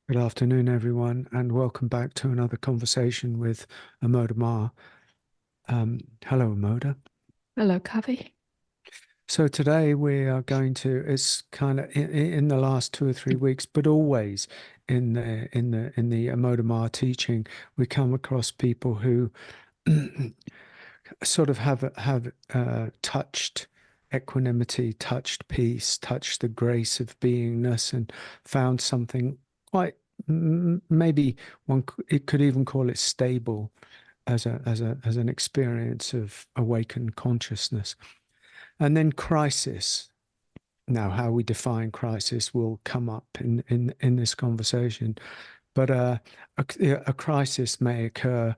Good afternoon, everyone, and welcome back to another conversation with Amoda Maa. Hello, Amoda. Hello, Kavi. So today we are going to, it's kind of in the last 2 or 3 weeks, but always in the Amoda Maa teaching, we come across people who sort of have touched equanimity, touched peace, touched the grace of beingness, and found something quite maybe it could even call it stable as an experience of awakened consciousness. And then crisis. Now, how we define crisis will come up in this conversation, but a crisis may occur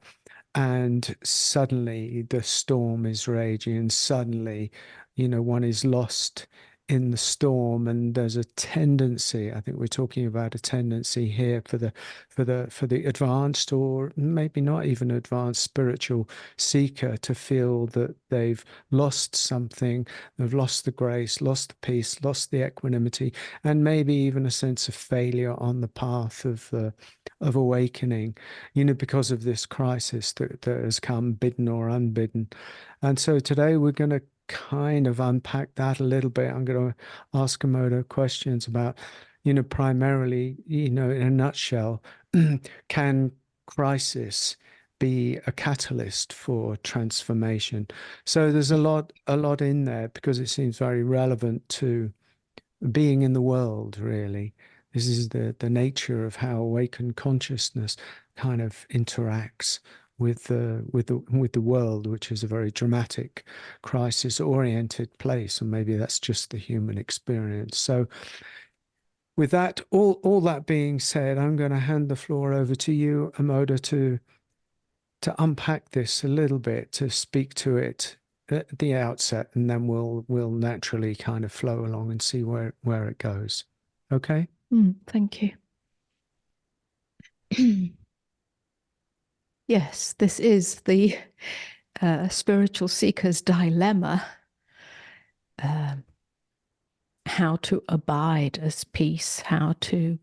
and suddenly the storm is raging and suddenly one is lost in the storm, and there's a tendency, I think we're talking about a tendency here for the advanced, or maybe not even advanced, spiritual seeker, to feel that they've lost something. They've lost the grace, lost the peace, lost the equanimity, and maybe even a sense of failure on the path of awakening, because of this crisis that has come, bidden or unbidden. And so today we're going to kind of unpack that a little bit. I'm going to ask Amoda questions about, primarily, in a nutshell, can crisis be a catalyst for transformation? So there's a lot in there because it seems very relevant to being in the world, really. This is the nature of how awakened consciousness kind of interacts with the world, which is a very dramatic, crisis-oriented place, and maybe that's just the human experience. So, with that, all that being said, I'm going to hand the floor over to you, Amoda, to unpack this a little bit, to speak to it at the outset, and then we'll naturally kind of flow along and see where it goes. Okay? Thank you. Yes, this is the spiritual seeker's dilemma. How to abide as peace, how to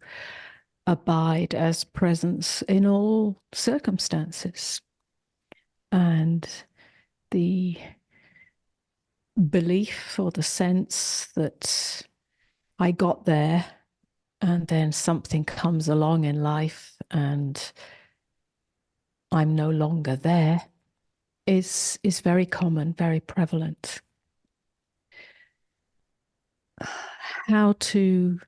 abide as presence in all circumstances. And the belief or the sense that I got there and then something comes along in life and I'm no longer there is very common, very prevalent. How to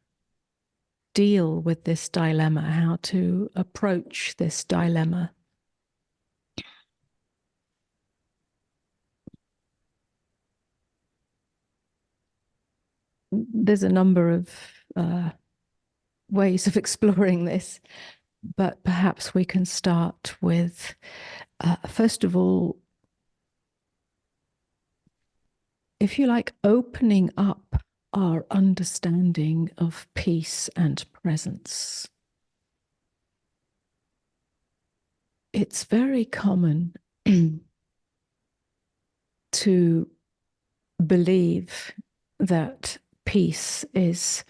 deal with this dilemma, how to approach this dilemma. There's a number of ways of exploring this, but perhaps we can start with, first of all, if you like, opening up our understanding of peace and presence. It's very common to believe that peace is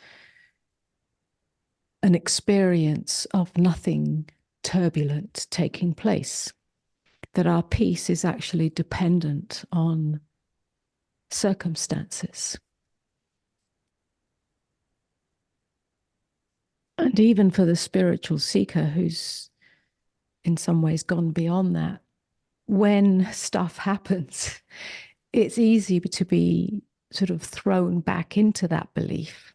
an experience of nothing turbulent taking place, that our peace is actually dependent on circumstances. And even for the spiritual seeker who's in some ways gone beyond that, when stuff happens, it's easy to be sort of thrown back into that belief.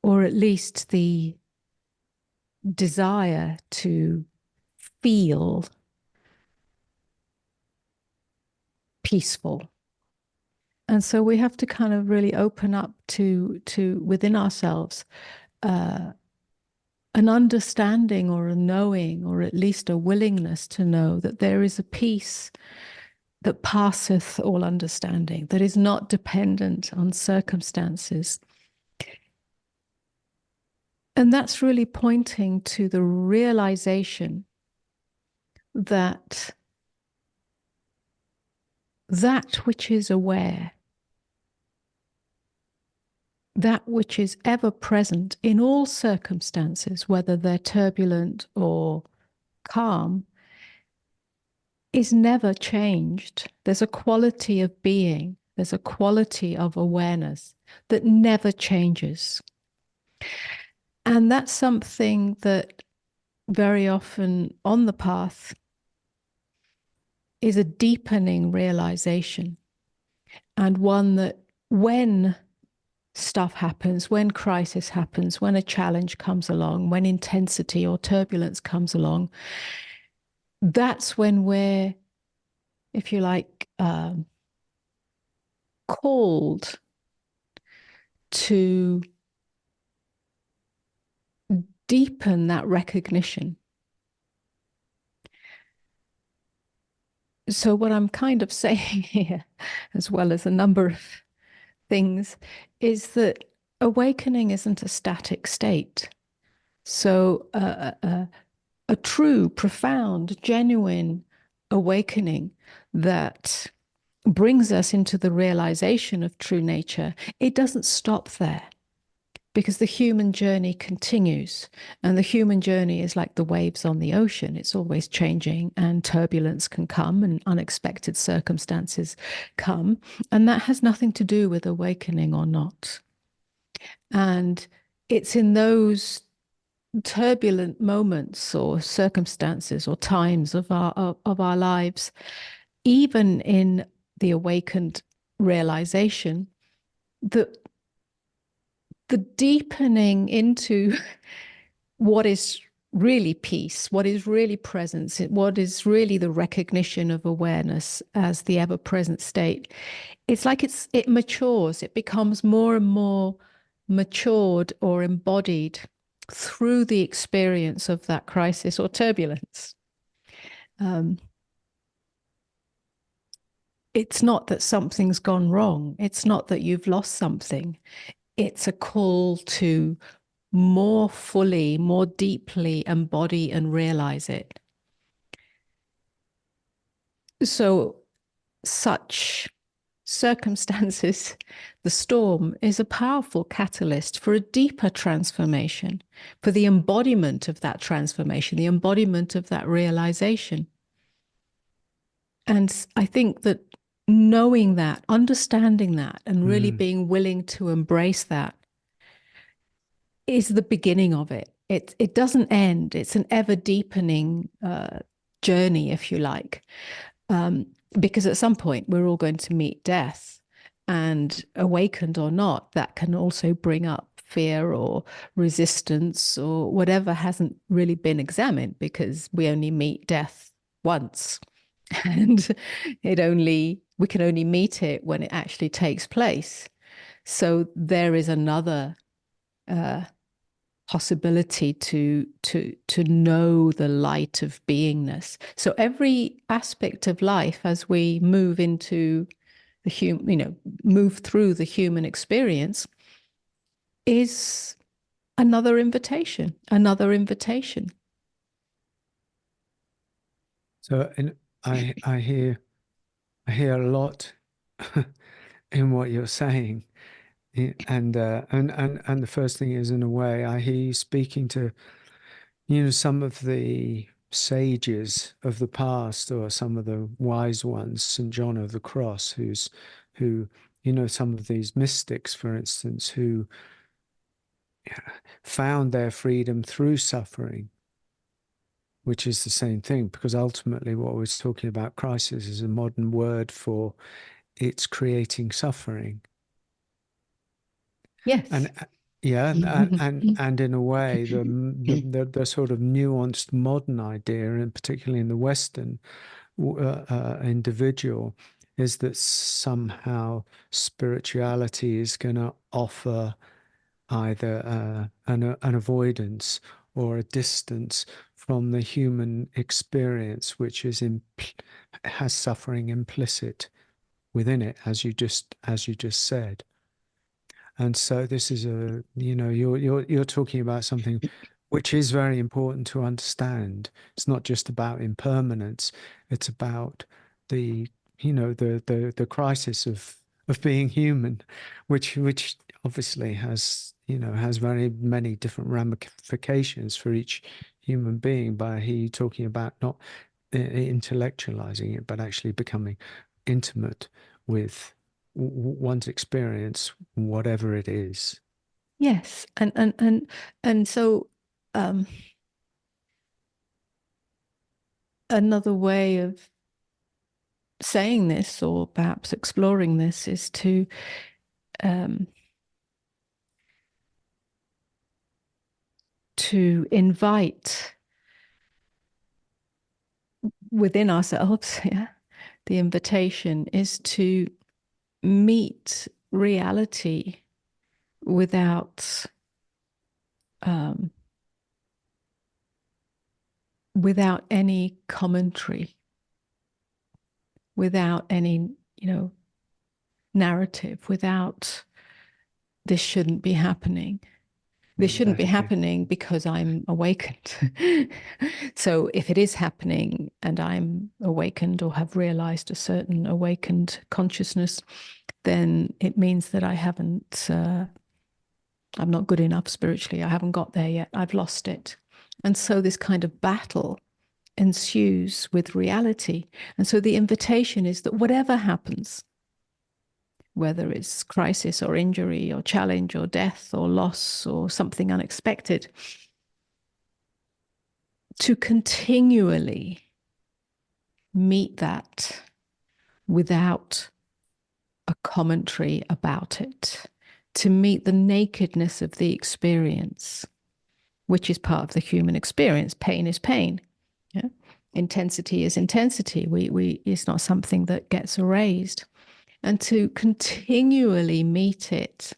Or at least the desire to feel peaceful. And so we have to kind of really open up to within ourselves an understanding or a knowing, or at least a willingness to know that there is a peace that passeth all understanding, that is not dependent on circumstances. And that's really pointing to the realization that that which is aware that which is ever present in all circumstances, whether they're turbulent or calm, is never changed. There's a quality of being, there's a quality of awareness that never changes. And that's something that very often on the path is a deepening realization, and one that when stuff happens, when crisis happens, when a challenge comes along, when intensity or turbulence comes along, that's when we're, if you like, called to deepen that recognition. So what I'm kind of saying here, as well as a number of things, is that awakening isn't a static state. So a true, profound, genuine awakening that brings us into the realization of true nature, it doesn't stop there, because the human journey continues. And the human journey is like the waves on the ocean. It's always changing, and turbulence can come and unexpected circumstances come. And that has nothing to do with awakening or not. And it's in those turbulent moments or circumstances or times of our lives, even in the awakened realization, that the deepening into what is really peace, what is really presence, what is really the recognition of awareness as the ever-present state, it's like it matures, it becomes more and more matured or embodied through the experience of that crisis or turbulence. It's not that something's gone wrong. It's not that you've lost something. It's a call to more fully, more deeply embody and realize it. So such circumstances, the storm is a powerful catalyst for a deeper transformation, for the embodiment of that transformation, the embodiment of that realization. And I think that knowing that, understanding that, and really being willing to embrace that is the beginning of it. It doesn't end. It's an ever deepening journey, if you like, because at some point we're all going to meet death, and awakened or not, that can also bring up fear or resistance or whatever hasn't really been examined, because we only meet death once. And we can only meet it when it actually takes place. So there is another possibility to know the light of beingness. So every aspect of life, as we move into the human, move through the human experience, is another invitation, another invitation. So, and I hear a lot in what you're saying, and the first thing is, in a way, I hear you speaking to, some of the sages of the past, or some of the wise ones, St. John of the Cross, who, some of these mystics, for instance, who found their freedom through suffering, which is the same thing, because ultimately what we're talking about, crisis, is a modern word for it's creating suffering. Yes. And and in a way, the sort of nuanced modern idea, and particularly in the Western individual, is that somehow spirituality is going to offer either an avoidance or a distance from the human experience, which has suffering implicit within it, as you just said. And so this is you're talking about something which is very important to understand. It's not just about impermanence; it's about the the crisis of being human, which obviously has, has very many different ramifications for each human being. By he talking about not intellectualizing it, but actually becoming intimate with one's experience, whatever it is. Yes, and so um, another way of saying this, or perhaps exploring this, is um, to invite within ourselves. Yeah, the invitation is to meet reality without um, without any commentary, without any, narrative, without this shouldn't be happening. This shouldn't be happening because I'm awakened. So if it is happening and I'm awakened or have realized a certain awakened consciousness, then it means that I'm not good enough spiritually. I haven't got there yet. I've lost it. And so this kind of battle ensues with reality. And so the invitation is that whatever happens, whether it's crisis or injury or challenge or death or loss or something unexpected, to continually meet that without a commentary about it, to meet the nakedness of the experience, which is part of the human experience. Pain is pain. Yeah? Intensity is intensity. It's not something that gets erased. And to continually meet it,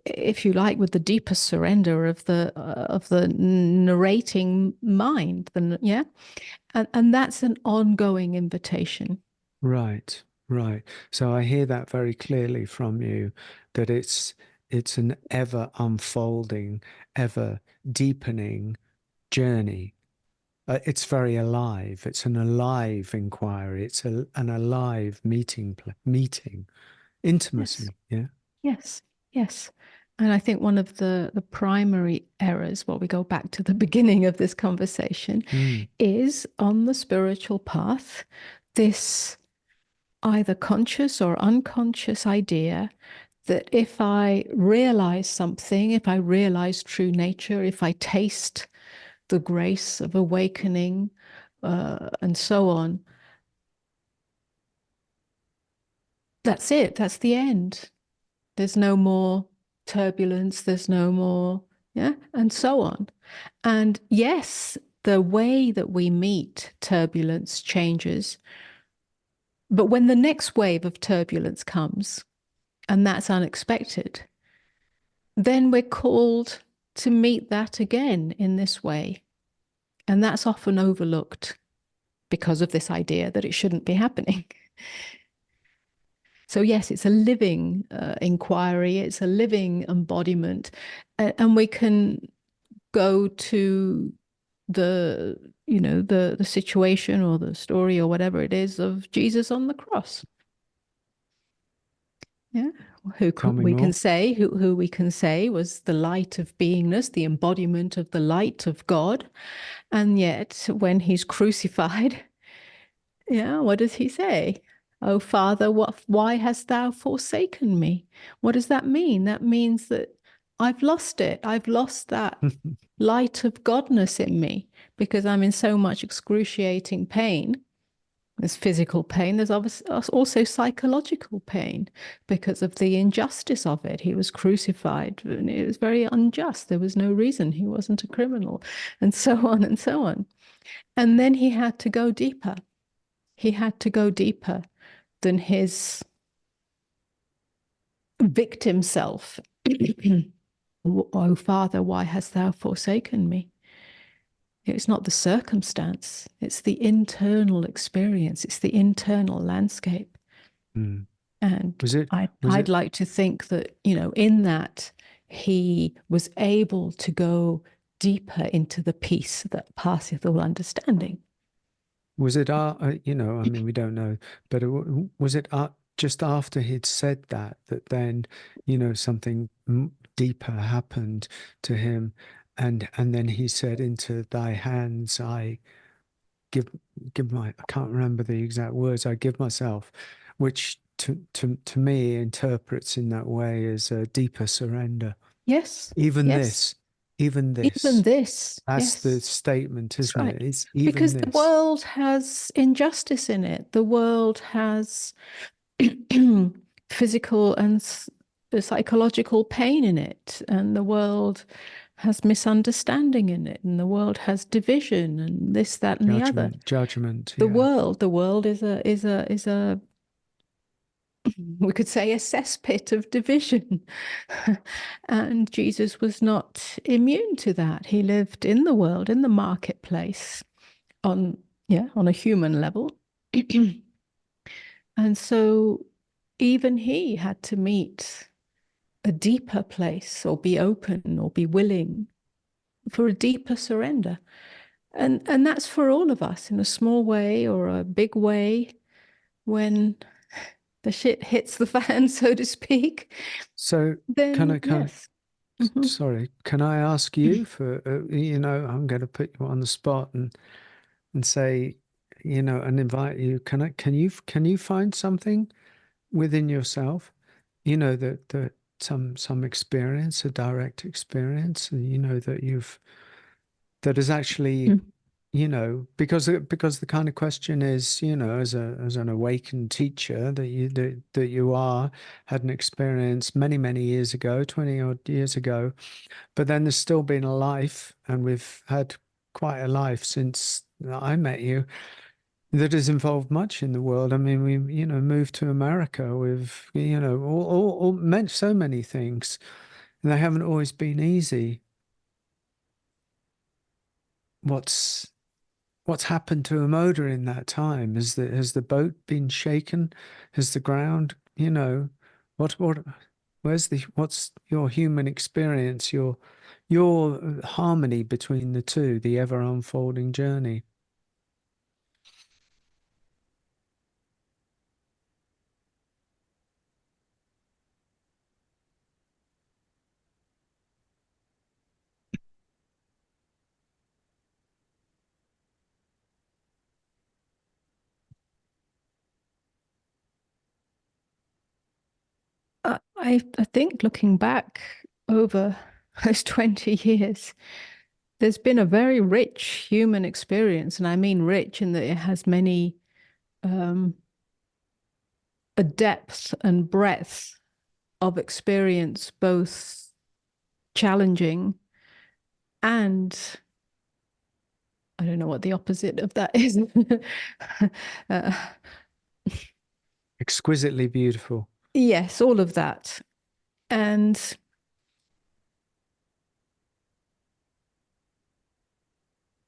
if you like, with the deepest surrender of the narrating mind, yeah, and that's an ongoing invitation. Right, right. So I hear that very clearly from you, that it's an ever unfolding, ever deepening journey. It's very alive. It's an alive inquiry. It's an alive meeting, Yes, intimacy. Yeah. yes, yes. And I think one of the primary errors, well, we go back to the beginning of this conversation, Mm, is on the spiritual path, this either conscious or unconscious idea that if I realize something, if I realize true nature, if I taste the grace of awakening, and so on, that's it. That's the end. There's no more turbulence. There's no more, yeah, and so on. And yes, the way that we meet turbulence changes. But when the next wave of turbulence comes, and that's unexpected, then we're called to meet that again in this way. And that's often overlooked because of this idea that it shouldn't be happening. So, yes, it's a living inquiry, it's a living embodiment. And we can go to the situation or the story or whatever it is of Jesus on the cross. Yeah, tell me we can more. say who we can say was the light of beingness, the embodiment of the light of God, and yet when he's crucified, yeah, what does he say? Oh Father, why hast thou forsaken me? What does that mean? That means that I've lost it. I've lost that light of Godness in me because I'm in so much excruciating pain. There's physical pain. There's also psychological pain because of the injustice of it. He was crucified and it was very unjust. There was no reason. He wasn't a criminal, and so on and so on. And then he had to go deeper. He had to go deeper than his victim self. Oh, Father, why hast thou forsaken me? It's not the circumstance, it's the internal experience, it's the internal landscape. Mm. And Was it, was I'd it, like to think that, in that he was able to go deeper into the peace that passeth all understanding. was it art? I mean, we don't know, but was it art? just after he'd said that, that then, something deeper happened to him. And then he said, into thy hands I give I can't remember the exact words, I give myself, which to me interprets in that way as a deeper surrender. Yes, Even yes. this, even Even this. this, That's the yes, statement, that's isn't it? right. It's even Because the this. world has injustice in it. The world has physical and psychological pain in it, and the world has misunderstanding in it, and the world has division and this, that, and the other. Judgment, The yeah. world is a we could say a cesspit of division. And Jesus was not immune to that. He lived in the world, in the marketplace, on on a human level. And so even he had to meet a deeper place, or be open, or be willing for a deeper surrender. And that's for all of us, in a small way or a big way, when the shit hits the fan, so to speak. So can Then I can yes. Mhm. sorry, can I ask you for I'm going to put you on the spot and say, and invite you. Can you find something within yourself, that some experience, a direct experience, and that is actually, Mm. because the kind of question is, as an awakened teacher that you had an experience many years ago, 20 odd years ago, but then there's still been a life, and we've had quite a life since I met you, that has involved much in the world. I mean, we, moved to America. We've, all meant so many things, and they haven't always been easy. What's what's happened to Amoda in that time? Has the boat been shaken? Has the ground, what what's your human experience, your harmony between the two, the ever unfolding journey? I think looking back over those 20 years, there's been a very rich human experience. And I mean rich in that it has many, um, a depth and breadth of experience, both challenging and, I don't know what the opposite of that is. uh, Exquisitely beautiful. yes, all of that. And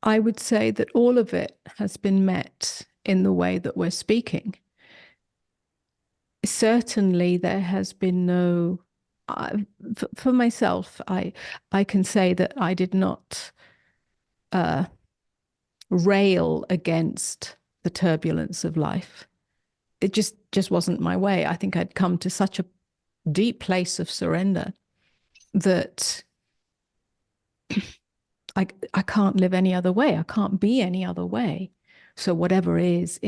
I would say that all of it has been met in the way that we're speaking. Certainly, there has been no. For myself, I can say that I did not uh, rail against the turbulence of life. It just wasn't my way. I think I'd come to such a deep place of surrender that I can't live any other way. I can't be any other way. So whatever is,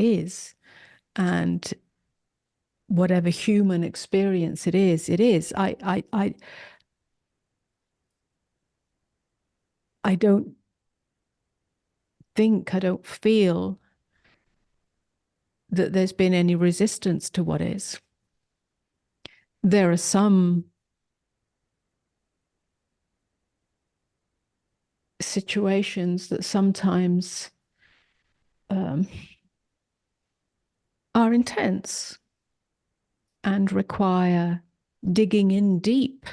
and whatever human experience it is, it is. I don't think, I don't feel that there's been any resistance to what is. There are some situations that sometimes um, are intense and require digging in deep.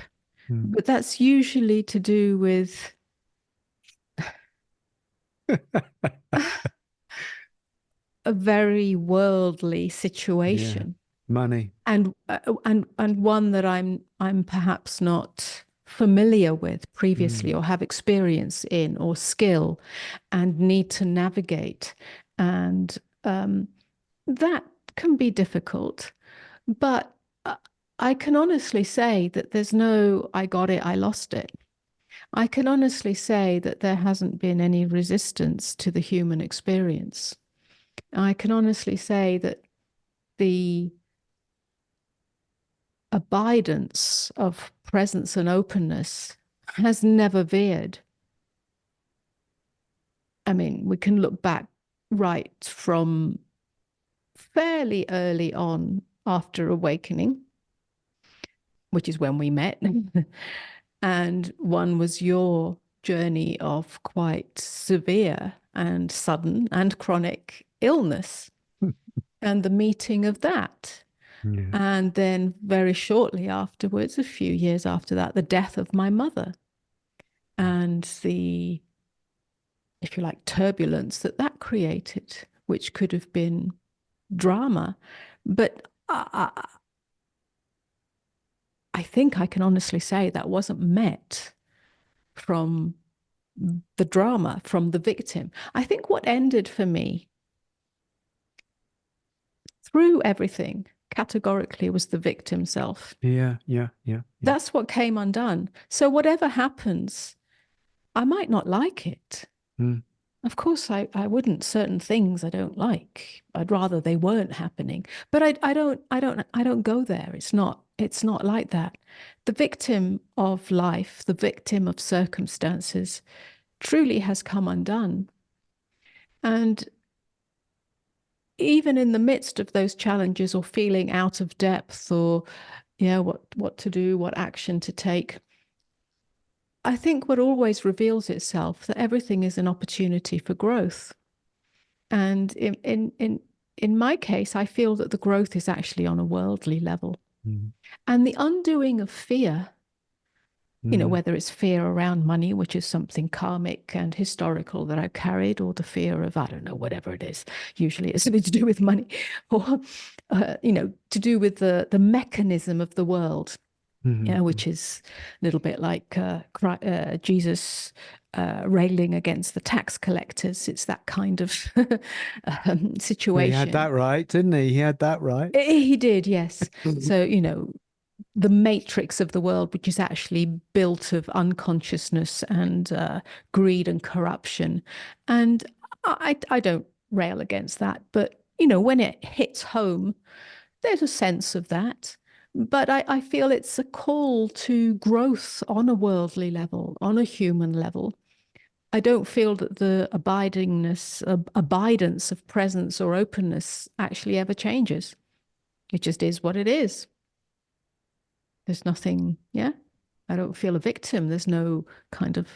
Mm. But that's usually to do with a very worldly Yeah. situation, Money. and one that I'm perhaps not familiar with Mm. previously, or have experience in, or skill, and need to navigate. And that can be difficult. But I can honestly say that there's no, I got it, I lost it. I can honestly say that there hasn't been any resistance to the human experience. I can honestly say that the abidance of presence and openness has never veered. I mean, we can look back right from fairly early on after awakening, which is when we met. And one was your journey of quite severe and sudden and chronic illness and the meeting of that. Yeah. And then very shortly afterwards, a few years after that, the death of my mother and the, if you like, turbulence that that created, which could have been drama. But I think I can honestly say that wasn't met from the drama, from the victim. I think what ended for me through everything categorically was the victim self. Yeah, yeah, yeah, yeah. That's what came undone. So whatever happens, I might not like it. Mm. Of course, I wouldn't. Certain things I don't like. I'd rather they weren't happening. But I don't go there. It's not like that. The victim of life, the victim of circumstances, truly has come undone. And even in the midst of those challenges or feeling out of depth or what to do, what action to take, I think what always reveals itself that everything is an opportunity for growth. And in my case, I feel that the growth is actually on a worldly level. Mm. And the undoing of fear, Mm. whether it's fear around money, which is something karmic and historical that I've carried, or the fear of, I don't know, whatever it is. Usually it's something to do with money, or, to do with the mechanism of the world, Mm. which is a little bit like Jesus railing against the tax collectors. It's that kind of He had situation. that right, didn't he? He had that right. He did, yes. So, the matrix of the world, which is actually built of unconsciousness and greed and corruption. And I don't rail against that. But, when it hits home, there's a sense of that. But I feel it's a call to growth on a worldly level, on a human level. I don't feel that the abidance of presence or openness actually ever changes. It just is what it is. There's nothing, yeah. I don't feel a victim. There's no kind of.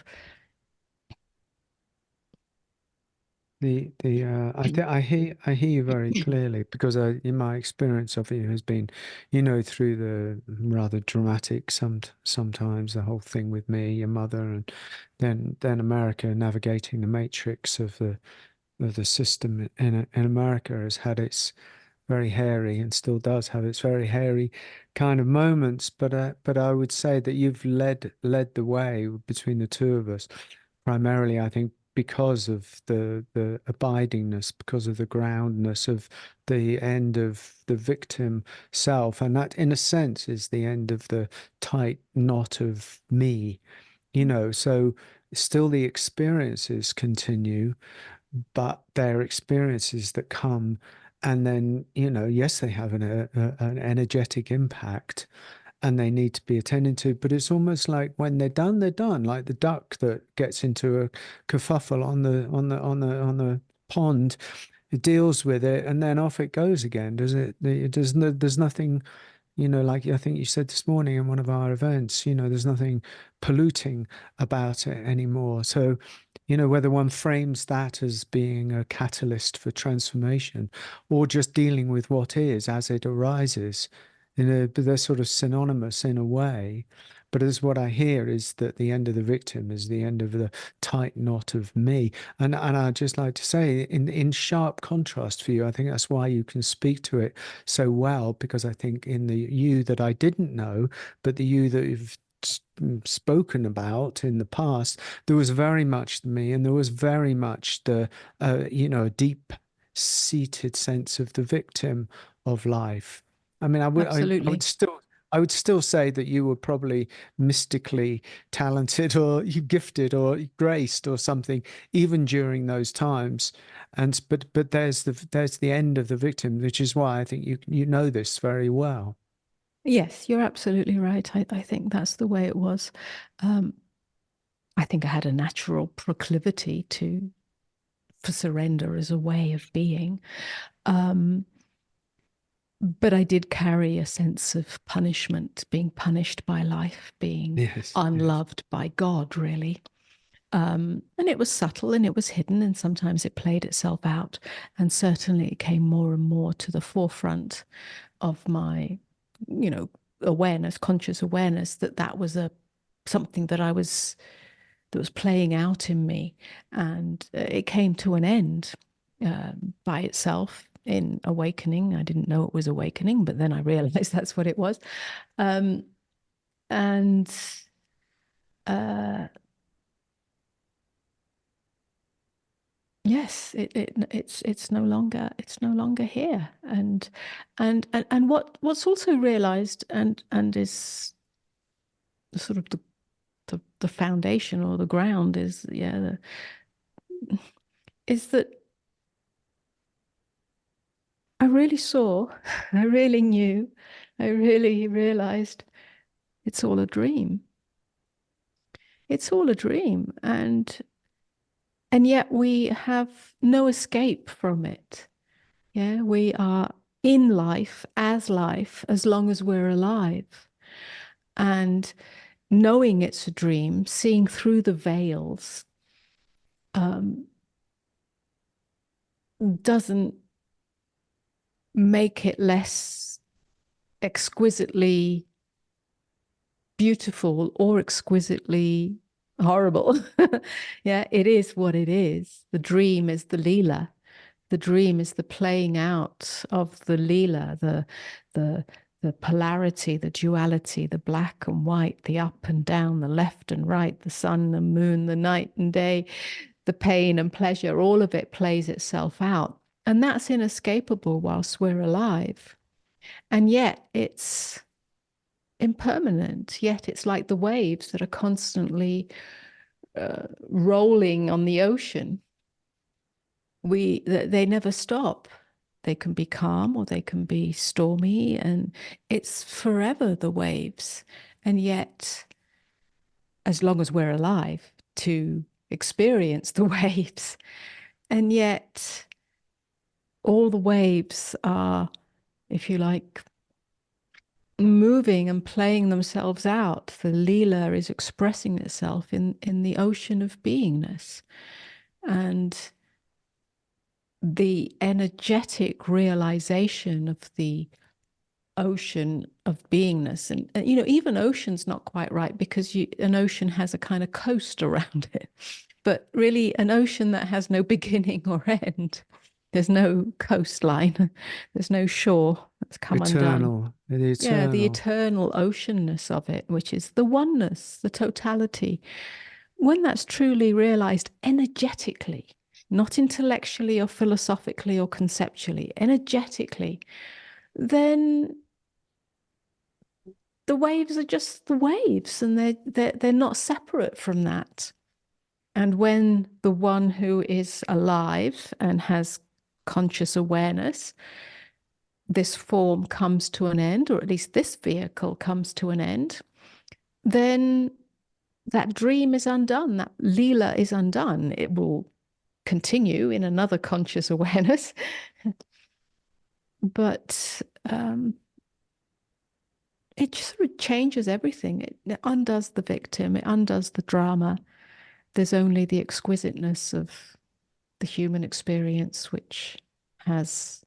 I hear you very clearly because in my experience of it has been, through the rather dramatic sometimes the whole thing with me, your mother, and then America navigating the matrix of the system in America has had its very hairy and still does have its very hairy kind of moments. But I would say that you've led the way between the two of us, primarily, I think, because of the abidingness, because of the groundness of the end of the victim self, and that, in a sense, is the end of the tight knot of me. So still the experiences continue, but they're experiences that come and then, yes, they have an energetic impact and they need to be attended to. But it's almost like when they're done, like the duck that gets into a kerfuffle on the pond. It deals with it and then off it goes again. Does it? There's nothing, like I think you said this morning in one of our events, there's nothing polluting about it anymore. So, whether one frames that as being a catalyst for transformation or just dealing with what is as it arises, but they're sort of synonymous in a way. But as what I hear is that the end of the victim is the end of the tight knot of me. And I'd just like to say, in sharp contrast for you, I think that's why you can speak to it so well, because I think in the you that I didn't know, but the you that you've spoken about in the past, there was very much the me, and there was very much the, a deep seated sense of the victim of life. I mean, I would Absolutely. still say that you were probably mystically talented or you gifted or graced or something, even during those times. And but there's the end of the victim, which is why I think you know this very well. Yes, you're absolutely right. I think that's the way it was. Um, I think I had a natural proclivity to for surrender as a way of being. Um, but I did carry a sense of punishment, being punished by life, being Yes, yes. unloved by God, really. And it was subtle and it was hidden, and sometimes it played itself out. And certainly it came more and more to the forefront of my, you know, awareness, conscious awareness that that was a something that was playing out in me, and it came to an end by itself in awakening. I didn't know it was awakening, but then I realized that's what it was. Um, and uh, yes, it's no longer here. And what's also realized and is sort of the foundation or the ground is is that I really saw, I really knew, I really realized it's all a dream. It's all a dream, and yet we have no escape from it. Yeah, we are in life as long as we're alive. And knowing it's a dream, seeing through the veils, um, doesn't make it less exquisitely beautiful or exquisitely horrible. Yeah, it is what it is. The dream is the Leela. The dream is the playing out of the Leela, the the polarity, the duality, the black and white, the up and down, the left and right, the sun and moon, the night and day, the pain and pleasure, all of it plays itself out. And that's inescapable whilst we're alive. And yet it's impermanent, yet it's like the waves that are constantly rolling on the ocean. They never stop. They can be calm or they can be stormy, and it's forever the waves. And yet, as long as we're alive to experience the waves, and yet all the waves are, if you like, moving and playing themselves out. The Leela is expressing itself in the ocean of beingness. And the energetic realization of the ocean of beingness, and you know, even ocean's not quite right because an ocean has a kind of coast around it, but really an ocean that has no beginning or end. There's no coastline, there's no shore that's come undone. Eternal, the Yeah, the eternal. eternal oceanness of it, which is the oneness, the totality. When that's truly realized energetically, not intellectually or philosophically or conceptually, energetically, then the waves are just the waves, and they're not separate from that. And when the one who is alive and has conscious awareness, this form comes to an end, or at least this vehicle comes to an end, then that dream is undone, that Leela is undone. It will continue in another conscious awareness, but it just sort of changes everything. It undoes the victim, it undoes the drama. There's only the exquisiteness of the human experience, which has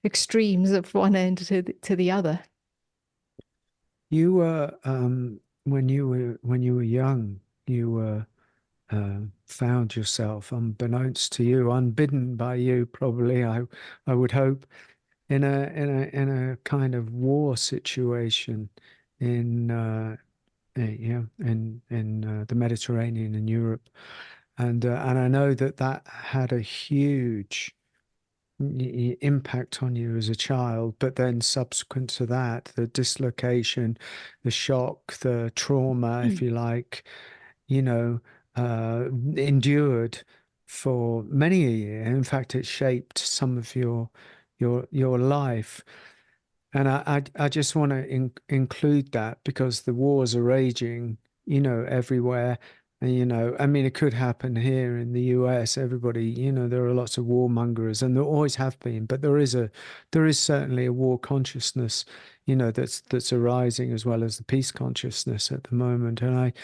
extremes of one end to the other. You were when you were young, you were found yourself, unbeknownst to you, unbidden by you, probably, I would hope, in a kind of war situation in yeah, in the Mediterranean in Europe, and I know that that had a huge impact on you as a child, but then subsequent to that, the dislocation, the shock, the trauma, if you like, you know, endured for many a year. In fact, it shaped some of your life. And I just want to include that because the wars are raging, everywhere. And, I mean, it could happen here in the US. Everybody, there are lots of warmongers, and there always have been. But there is certainly a war consciousness, that's arising as well as the peace consciousness at the moment. And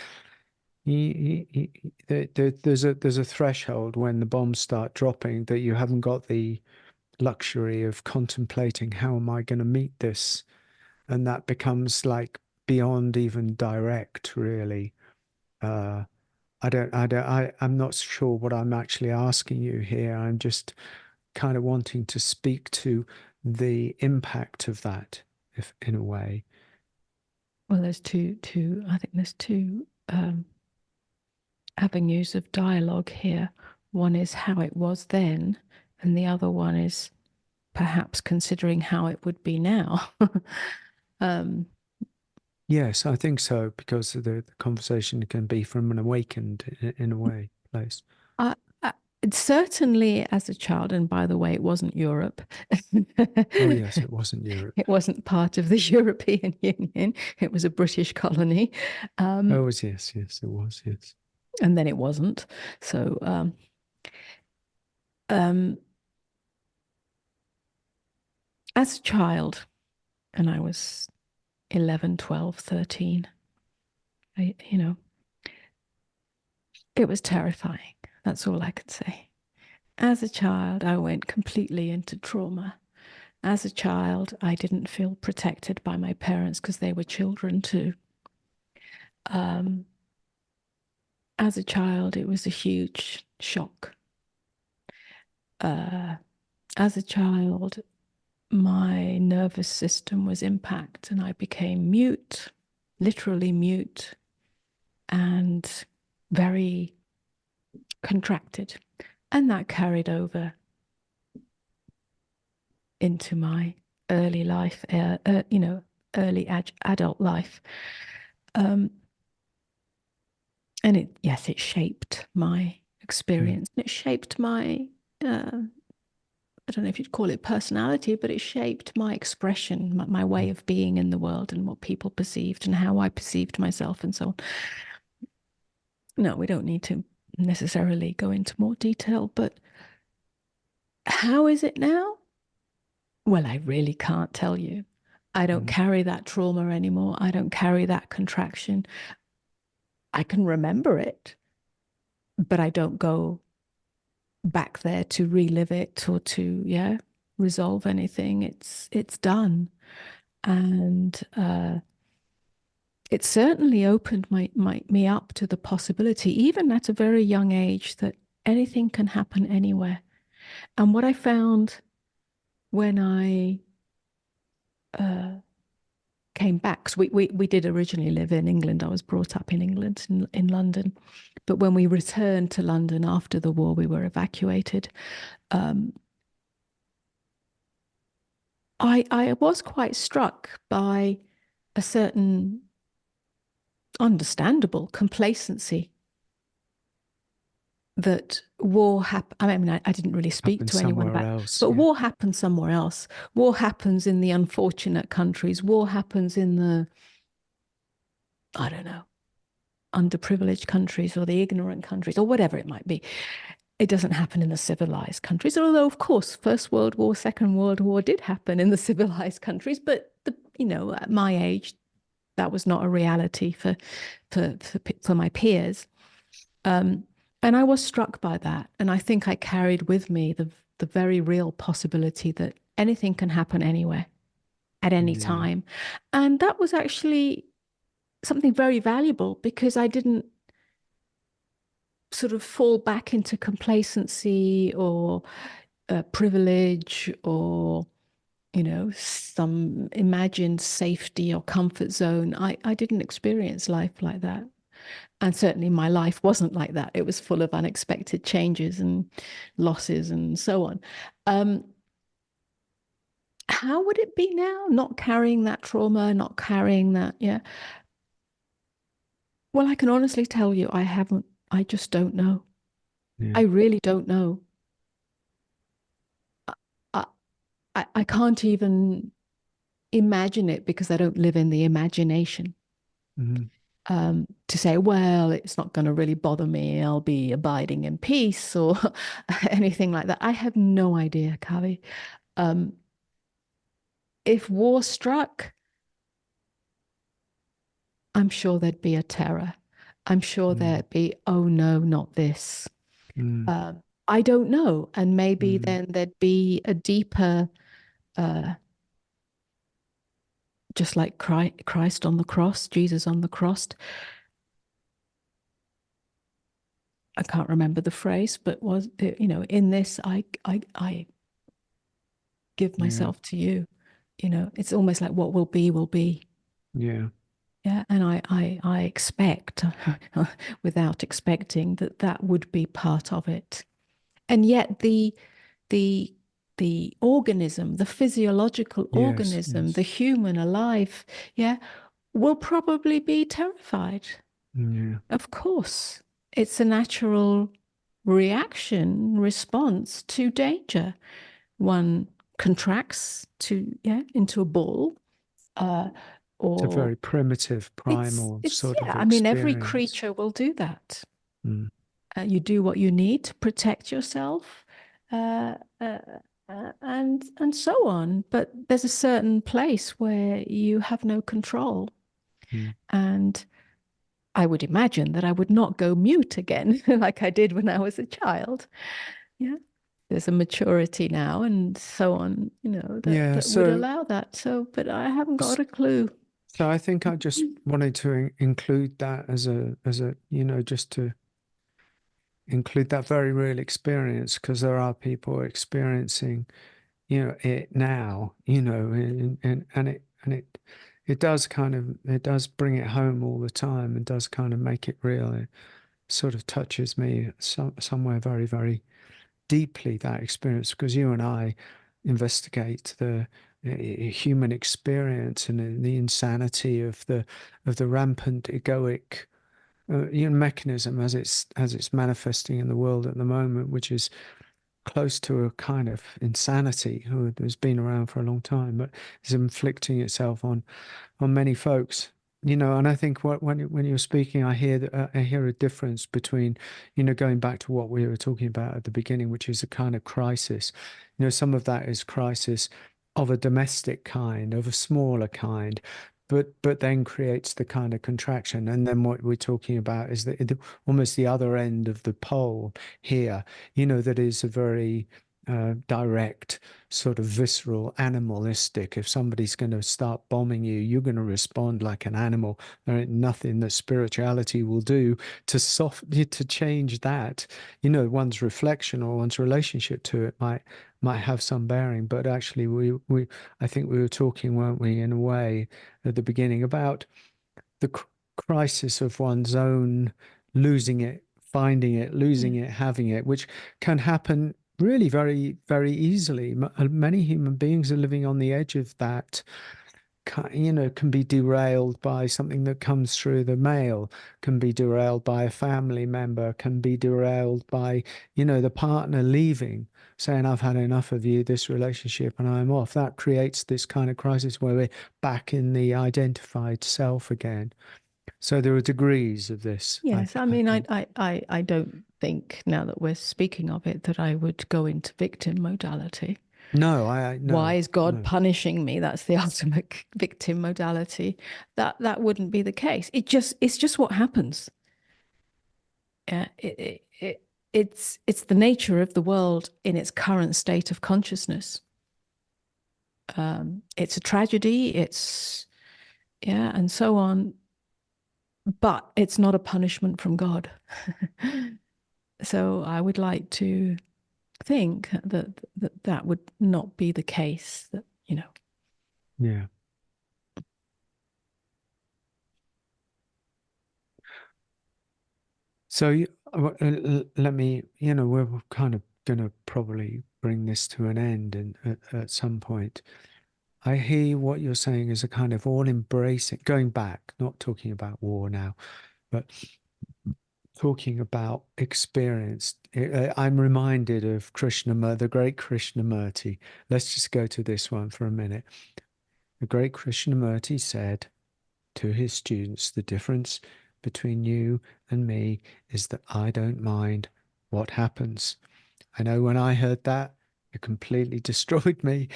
there's a threshold when the bombs start dropping that you haven't got the luxury of contemplating how am I going to meet this, and that becomes like beyond even direct, really. Uh, I'm not sure what I'm actually asking you here. I'm just kind of wanting to speak to the impact of that, if in a way. Well, I think there's two avenues of dialogue here. One is how it was then, and the other one is perhaps considering how it would be now. um, Yes, I think so, because the conversation can be from an awakened, in a way, place. I, I, certainly as a child, and by the way, it wasn't Europe. Oh, yes, it wasn't Europe. It wasn't part of the European Union. It was a British colony. Oh, yes, it was, yes. And then it wasn't. So, as a child, and I was 11, 12, 13, it was terrifying. That's all I could say. As a child, I went completely into trauma. As a child, I didn't feel protected by my parents because they were children too. As a child, it was a huge shock. As a child, my nervous system was impacted and I became mute, literally mute, and very contracted. And that carried over into my early life, early adult life. And it shaped my experience. It shaped my, I don't know if you'd call it personality, but it shaped my expression, my way of being in the world and what people perceived and how I perceived myself and so on. No, we don't need to necessarily go into more detail, but how is it now? Well, I really can't tell you. I don't carry that trauma anymore. I don't carry that contraction. I can remember it, but I don't go back there to relive it or to, resolve anything. It's done. And it certainly opened me up to the possibility, even at a very young age, that anything can happen anywhere. And what I found when I came back, because we did originally live in England. I was brought up in England, in London. But when we returned to London after the war, we were evacuated. I was quite struck by a certain understandable complacency that war happened. I mean, I didn't really speak to anyone about it, but war happens somewhere else. War happens in the unfortunate countries. War happens in the, I don't know, underprivileged countries or the ignorant countries or whatever it might be. It doesn't happen in the civilized countries, although, of course, First World War, Second World War did happen in the civilized countries. But, at my age, that was not a reality for my peers. And I was struck by that. And I think I carried with me the very real possibility that anything can happen anywhere at any time. And that was actually something very valuable because I didn't sort of fall back into complacency or privilege or, some imagined safety or comfort zone. I didn't experience life like that. And certainly my life wasn't like that. It was full of unexpected changes and losses and so on. How would it be now? Not carrying that trauma, not carrying that. Yeah. Well, I can honestly tell you, I haven't, I just don't know. Yeah. I really don't know. I, I can't even imagine it because I don't live in the imagination. Mm-hmm. To say, well, it's not going to really bother me. I'll be abiding in peace or anything like that. I have no idea, Kavi. Um, if war struck, I'm sure there'd be a terror. I'm sure Mm. there'd be, oh no, not this. Mm. I don't know. And maybe Mm. then there'd be a deeper, uh, just like Christ on the cross, Jesus on the cross. I can't remember the phrase, but was, in this, I give Yeah. myself to you. It's almost like what will be, will be. Yeah. Yeah. And I expect, without expecting, that that would be part of it. And yet the the organism, the physiological Yes. organism, the Yes. human alive, yeah, will probably be terrified. Yeah. Of course, it's a natural reaction, response to danger. One contracts to yeah into a ball, uh, It's a or very primitive, primal it's sort of yeah. I mean, every experience. creature will do that. Mm. You do what you need to protect yourself, uh, uh, and so on. But there's a certain place where you have no control, Mm. and I would imagine that I would not go mute again like I did when I was a child. Yeah. There's a maturity now and so on, Yeah. that would So, allow that. So, but I haven't got a clue. so I think I just wanted to include that as a, just to include that very real experience because there are people experiencing, it now, and it does it does bring it home all the time and does kind of make it real. It sort of touches me somewhere very, very deeply, that experience, because you and I investigate the human experience and the insanity of the rampant egoic mechanism as it's manifesting in the world at the moment, which is close to a kind of insanity who has been around for a long time, but is inflicting itself on many folks. And I think when you're speaking, I hear that I hear a difference between, going back to what we were talking about at the beginning, which is a kind of crisis. Some of that is crisis of a domestic kind, of a smaller kind, but then creates the kind of contraction. And then what we're talking about is almost the other end of the pole here, that is a very direct, sort of visceral, animalistic. If somebody's going to start bombing you, you're going to respond like an animal. There ain't nothing that spirituality will do to change that. One's reflection or one's relationship to it might have some bearing, but actually, we I think we were talking, weren't we, in a way at the beginning about the crisis of one's own losing it, finding it, losing Yeah. it, having it, which can happen really very, very easily. Many human beings are living on the edge of that, can be derailed by something that comes through the mail, can be derailed by a family member, can be derailed by, the partner leaving, saying, I've had enough of you, this relationship, and I'm off. That creates this kind of crisis where we're back in the identified self again. So there are degrees of this, Yes, I I mean, think. I don't think now that we're speaking of it that I would go into victim modality. No, Why no, is God no. punishing me? That's the ultimate victim modality. That wouldn't be the case. It's just what happens. Yeah, it's the nature of the world in its current state of consciousness. It's a tragedy. It's yeah, and so on. But it's not a punishment from God. So I would like to think that would not be the case. That. Yeah. So let me, we're kind of going to probably bring this to an end and at some point. I hear what you're saying is a kind of all embracing, going back, not talking about war now, but talking about experience. I'm reminded of Krishnamurti, the great Krishnamurti. Let's just go to this one for a minute. The great Krishnamurti said to his students, the difference between you and me is that I don't mind what happens. I know when I heard that, it completely destroyed me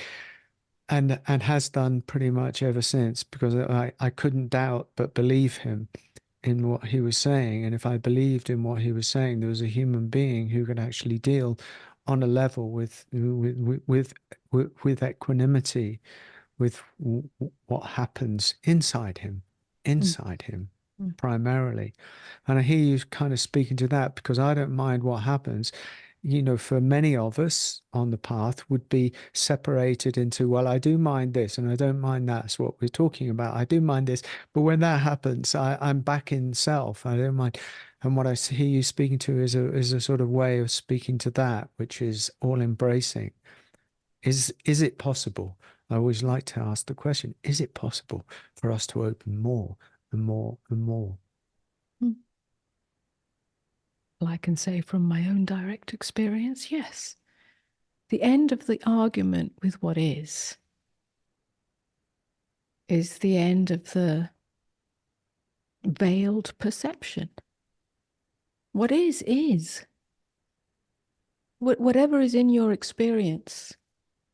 and has done pretty much ever since because I couldn't doubt but believe him in what he was saying. And if I believed in what he was saying, there was a human being who could actually deal on a level with equanimity with what happens Mm, inside him mm, primarily. And I hear you kind of speaking to that because I don't mind what happens. You know, for many of us on the path would be separated into, well, I do mind this and I don't mind that. That's what we're talking about. I do mind this. But when that happens, I'm back in self. I don't mind. And what I hear you speaking to is a sort of way of speaking to that, which is all embracing. Is it possible? I always like to ask the question, is it possible for us to open more and more and more? mm. Well, I can say from my own direct experience, yes. The end of the argument with what is the end of the veiled perception. What is. Whatever is in your experience,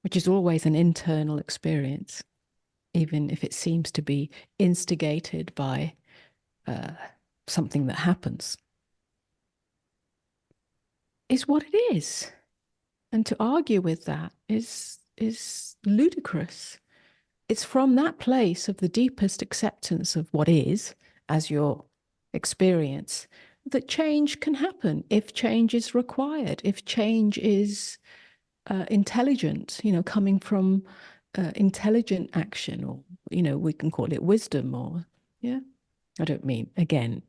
which is always an internal experience, even if it seems to be instigated by uh, something that happens, is what it is. And to argue with that is ludicrous. It's from that place of the deepest acceptance of what is as your experience that change can happen if change is required, if change is intelligent, coming from intelligent action, or, we can call it wisdom, or, yeah. I don't mean, again,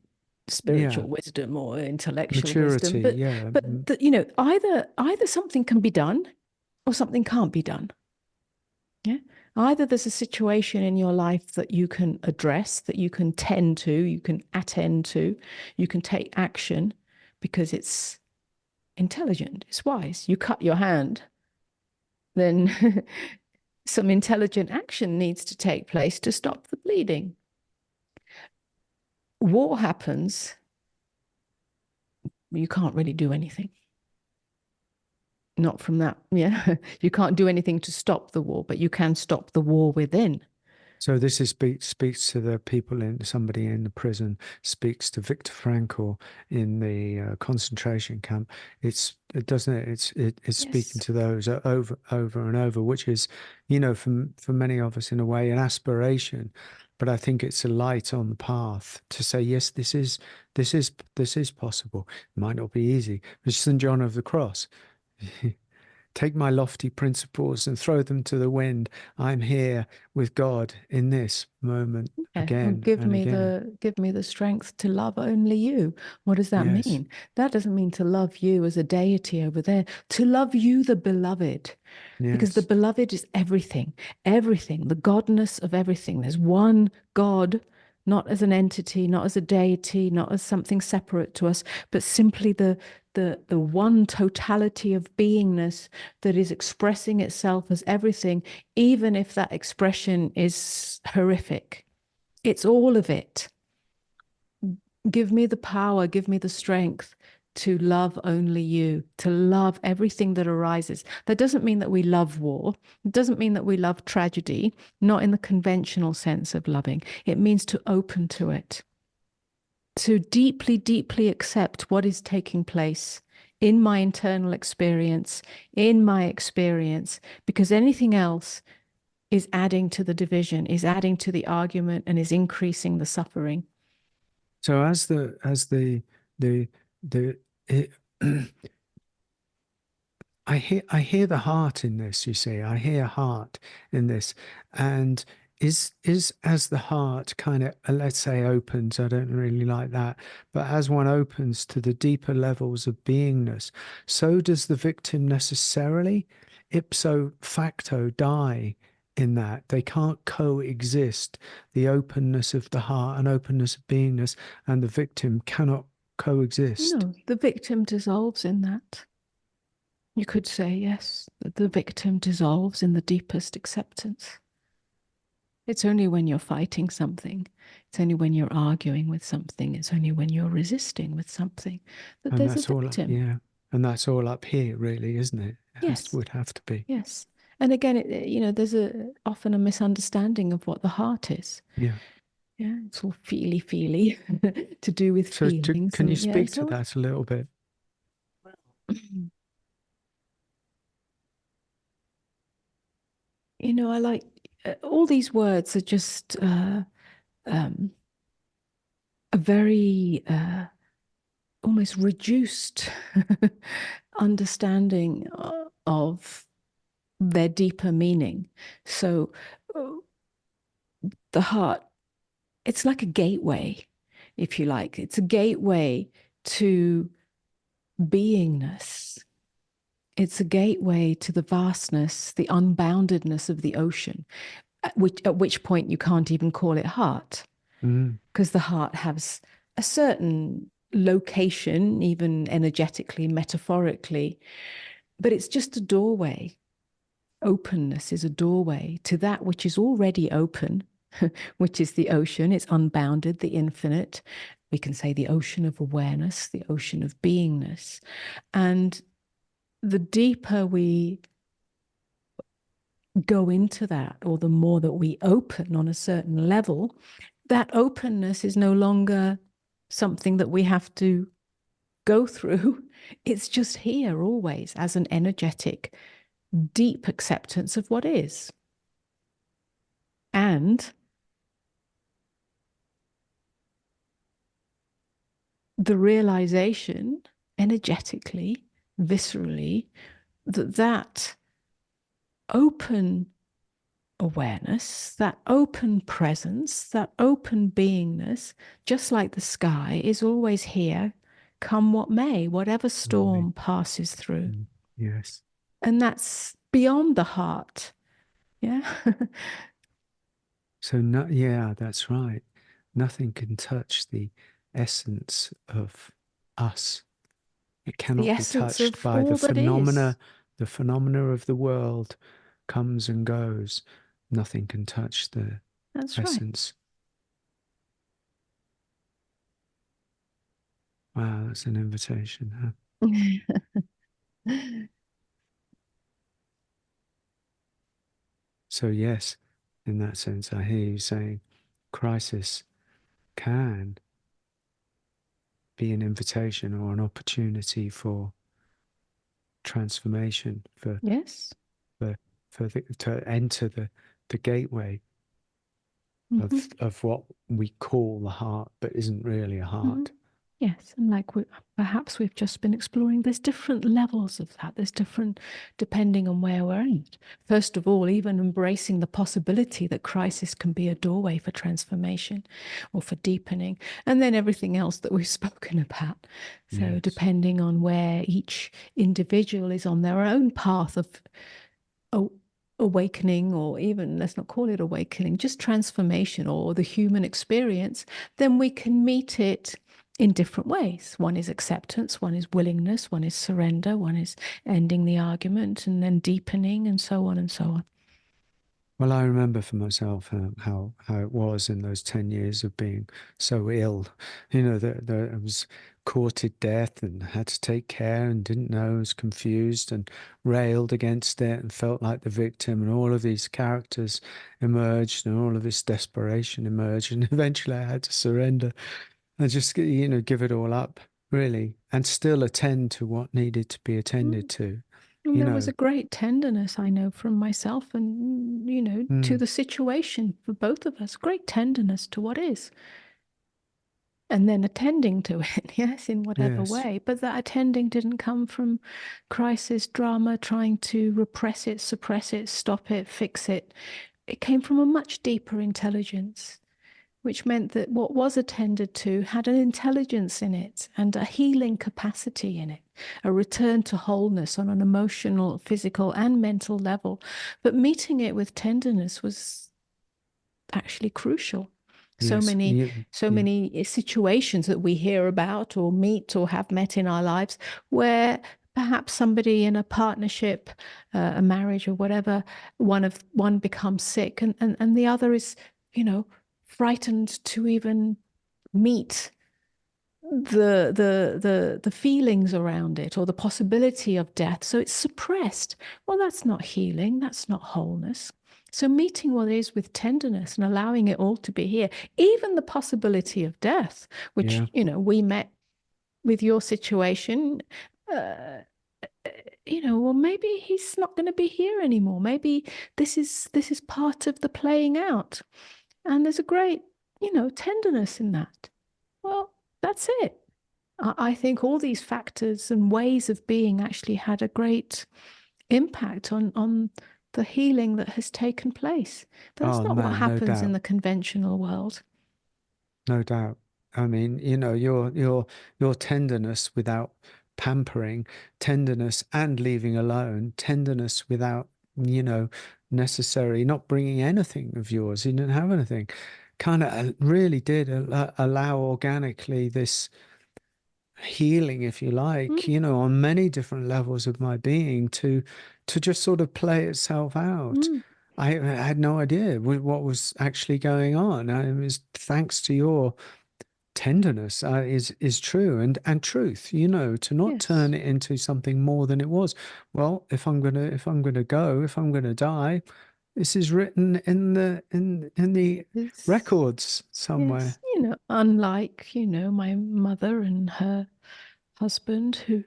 Yeah, spiritual wisdom or intellectual wisdom, maturity. but Yeah, either something can be done or something can't be done. Yeah. Either there's a situation in your life that you can address, that you can tend to, you can attend to, you can take action because it's intelligent, it's wise. You cut your hand, then some intelligent action needs to take place to stop the bleeding. War happens, you can't really do anything. Not from that, yeah. You can't do anything to stop the war, but you can stop the war within. so this is speaks to the people in somebody in the prison, speaks to Viktor Frankl in the concentration camp. It doesn't it? It's speaking Yes. to those over and over, which is, you know, for many of us in a way an aspiration, but I think it's a light on the path to say yes, this is possible. It might not be easy. But St. John of the Cross. Take my lofty principles and throw them to the wind. I'm here with God in this moment Yeah, well, again and again. give me the strength to love only you. What does that Yes, mean? That doesn't mean to love you as a deity over there, to love you, the beloved, because the yes. beloved is everything, everything, the godness of everything. There's one God, not as an entity, not as a deity, not as something separate to us, but simply the one totality of beingness that is expressing itself as everything, even if that expression is horrific. It's all of it. Give me the power, give me the strength to love only you, to love everything that arises. That doesn't mean that we love war. It doesn't mean that we love tragedy, not in the conventional sense of loving. It means to open to it, to deeply, deeply accept what is taking place in my internal experience, in my experience, because anything else is adding to the division, is adding to the argument, and is increasing the suffering. So the the it, I hear the heart in this, you see. I hear heart in this. And is as the heart kind of let's say opens, I don't really like that, but as one opens to the deeper levels of beingness, so does the victim necessarily ipso facto die in that. They can't coexist. The openness of the heart and openness of beingness and the victim cannot coexist. No, the victim dissolves in that. You could say, yes, that the victim dissolves in the deepest acceptance. It's only when you're fighting something, it's only when you're arguing with something, it's only when you're resisting with something that And there's a that's all, victim. yeah. And that's all up here, really, isn't it? Yes, Would have to be. yes. And again, there's often a misunderstanding of what the heart is. Yeah. Yeah, it's all feely to do with So feelings, can you and yeah, speak to so that a little bit? I like all these words are just um, a very almost reduced understanding of their deeper meaning. So uh, the heart, it's like a gateway, if you like. It's a gateway to beingness. It's a gateway to the vastness, the unboundedness of the ocean, at which point you can't even call it heart, Mm, because the heart has a certain location, even energetically, metaphorically, but it's just a doorway. Openness is a doorway to that which is already open, which is the ocean. It's unbounded, the infinite. We can say the ocean of awareness, the ocean of beingness. And the deeper we go into that, or the more that we open on a certain level, that openness is no longer something that we have to go through. It's just here always as an energetic, deep acceptance of what is. And the realization energetically, viscerally, that open awareness, that open presence, that open beingness, just like the sky, is always here, come what may, whatever right. storm passes through. Yes. And that's beyond the heart. Yeah. So no, yeah, that's right. Nothing can touch the essence of us. It The cannot be essence touched of by all that is. the phenomena of the world comes and goes. Nothing can touch the That's right. essence. Wow, that's an invitation, huh? So yes, in that sense, I hear you saying crisis can be an invitation or an opportunity for transformation, Yes. for to enter the gateway Mm-hmm. of what we call the heart, but isn't really a Mm-hmm. heart. Yes, and like perhaps we've just been exploring, there's different levels of that. There's different, depending on where we're at. First of all, even embracing the possibility that crisis can be a doorway for transformation or for deepening, and then everything else that we've spoken about. So, Yes. depending on where each individual is on their own path of awakening, or even let's not call it awakening, just transformation or the human experience, then we can meet it in different ways. One is acceptance, one is willingness, one is surrender, one is ending the argument and then deepening, and so on and so on. Well, I remember for myself how it was in those 10 years of being so ill. You know, that I was courted death and had to take care and didn't know, was confused and railed against it and felt like the victim. And all of these characters emerged and all of this desperation emerged. And eventually I had to surrender and just, give it all up, really, and still attend to what needed to be attended Mm. to, And you there was know. a great tenderness, I know, from myself and, to Mm, the situation for both of us, great tenderness to what is. And then attending to it, yes, in whatever yes. way. But that attending didn't come from crisis drama, trying to repress it, suppress it, stop it, fix it. It came from a much deeper intelligence. which meant that what was attended to had an intelligence in it and a healing capacity in it, a return to wholeness on an emotional, physical, and mental level. But meeting it with tenderness was actually crucial. So Yes. many, Yeah. so Yeah. many situations that we hear about or meet or have met in our lives where perhaps somebody in a partnership, a marriage or whatever, one becomes sick and the other is, frightened to even meet the feelings around it or the possibility of death. So it's suppressed. Well, that's not healing, that's not wholeness. So meeting what is with tenderness and allowing it all to be here, even the possibility of death, which, Yeah. we met with your situation, well, maybe he's not going to be here anymore. Maybe this is part of the playing out. And there's a great, tenderness in that. Well, that's it. I think all these factors and ways of being actually had a great impact on the healing that has taken place. But that's Oh not what man, no happens in doubt. the conventional world. No doubt. I mean, your tenderness without pampering, tenderness and leaving alone, tenderness without, necessary, not bringing anything of yours. You didn't have anything. Kind of really did allow organically this healing, if you like, Mm, on many different levels of my being to just sort of play itself out. mm, I had no idea what was actually going on. It was thanks to your tenderness is true and truth, to not yes. turn it into something more than it was. Well, if I'm gonna go, if I'm gonna die, this is written in the Yes. records somewhere. Yes. Unlike, my mother and her husband who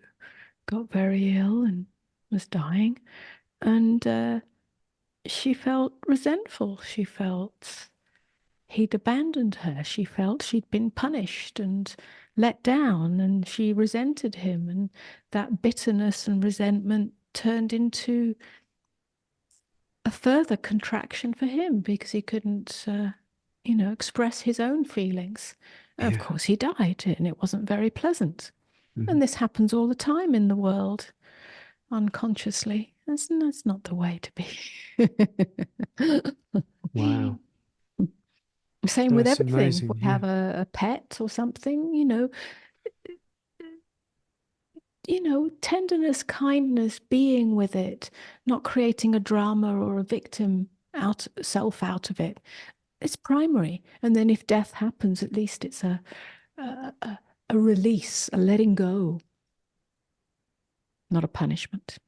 got very ill and was dying. And she felt resentful. She felt he'd abandoned her. She felt she'd been punished and let down, and she resented him. And that bitterness and resentment turned into a further contraction for him because he couldn't, express his own feelings. Of Yeah. course, he died, and it wasn't very pleasant. Mhm. And this happens all the time in the world, unconsciously. That's not the way to be. Wow. Same with That's everything. If amazing. we Yeah. have a pet or something, tenderness, kindness, being with it, not creating a drama or a victim self out of it. It's primary. And then if death happens, at least it's a, a, a release, a letting go, not a punishment.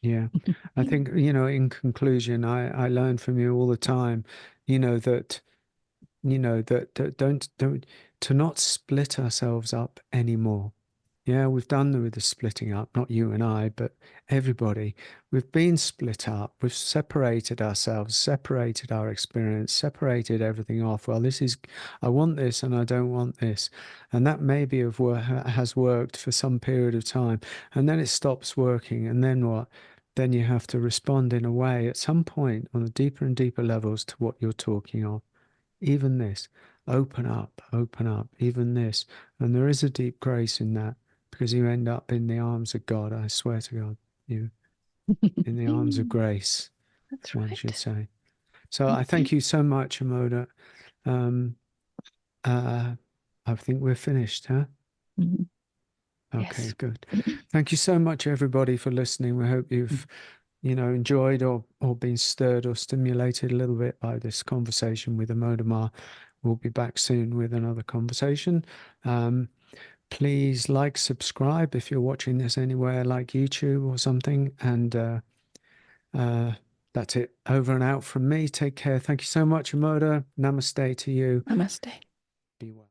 Yeah. I think, in conclusion, I learn from you all the time, that that don't to not split ourselves up anymore. Yeah, we've done with the splitting up, not you and I, but everybody. We've been split up. We've separated ourselves, separated our experience, separated everything off. Well, I want this and I don't want this. And that maybe has worked for some period of time. And then it stops working. And then what? Then you have to respond in a way at some point on the deeper and deeper levels to what you're talking of. Even this, open up, even this. And there is a deep grace in that because you end up in the arms of God. I swear to God, you in the arms of grace, That's one should right. say. So I thank you so much, Amoda. Um, uh, I think we're finished, huh? Mhm. Okay, Yes. good. Thank you so much, everybody, for listening. We hope you've, enjoyed or been stirred or stimulated a little bit by this conversation with Amoda Maa. We'll be back soon with another conversation. Please like, subscribe if you're watching this anywhere like YouTube or something. And uh, that's it. Over and out from me. Take care. Thank you so much, Amoda. Namaste to you. Namaste. Be well.